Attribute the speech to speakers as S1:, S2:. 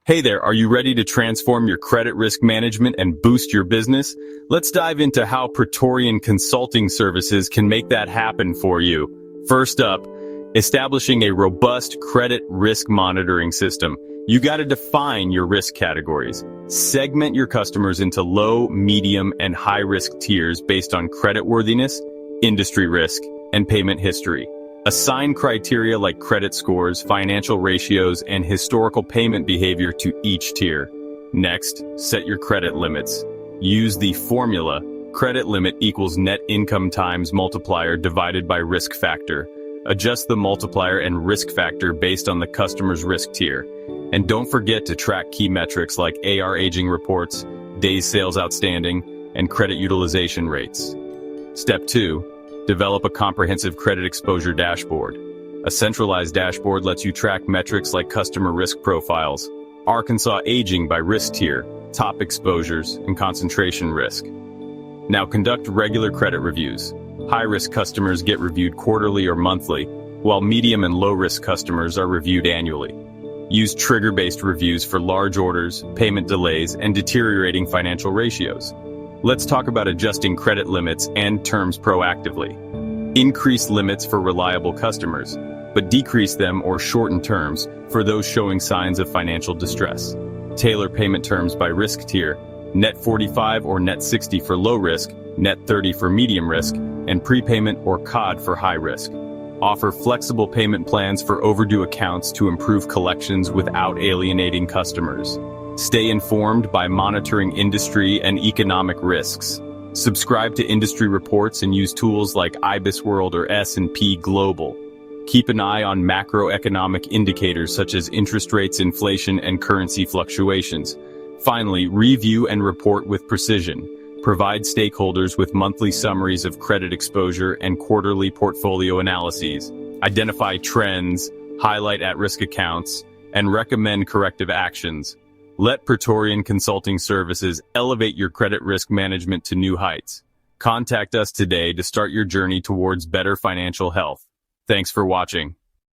S1: Hey there, are you ready to transform your credit risk management and boost your business? Let's dive into how Praetorian consulting services can make that happen for you. First up, establishing a robust credit risk monitoring system. You got to define your risk categories. Segment your customers into low, medium, and high-risk tiers based on creditworthiness, industry risk, and payment history. Assign criteria like credit scores, financial ratios, and historical payment behavior to each tier. Next, set your credit limits. Use the formula, credit limit equals net income times multiplier divided by risk factor. Adjust the multiplier and risk factor based on the customer's risk tier. And don't forget to track key metrics like AR aging reports, days sales outstanding, and credit utilization rates. Step 2. Develop a comprehensive credit exposure dashboard. A centralized dashboard lets you track metrics like customer risk profiles, Arkansas aging by risk tier, top exposures, and concentration risk. Now conduct regular credit reviews. High-risk customers get reviewed quarterly or monthly, while medium and low-risk customers are reviewed annually. Use trigger-based reviews for large orders, payment delays, and deteriorating financial ratios. Let's talk about adjusting credit limits and terms proactively. Increase limits for reliable customers, but decrease them or shorten terms for those showing signs of financial distress. Tailor payment terms by risk tier, net 45 or net 60 for low risk, net 30 for medium risk, and prepayment or COD for high risk. Offer flexible payment plans for overdue accounts to improve collections without alienating customers. Stay informed by monitoring industry and economic risks. Subscribe to industry reports and use tools like IBIS World or S&P Global. Keep an eye on macroeconomic indicators such as interest rates, inflation, and currency fluctuations. Finally, review and report with precision. Provide stakeholders with monthly summaries of credit exposure and quarterly portfolio analyses. Identify trends, highlight at-risk accounts, and recommend corrective actions. Let Praetorian Consulting Services elevate your credit risk management to new heights. Contact us today to start your journey towards better financial health. Thanks for watching.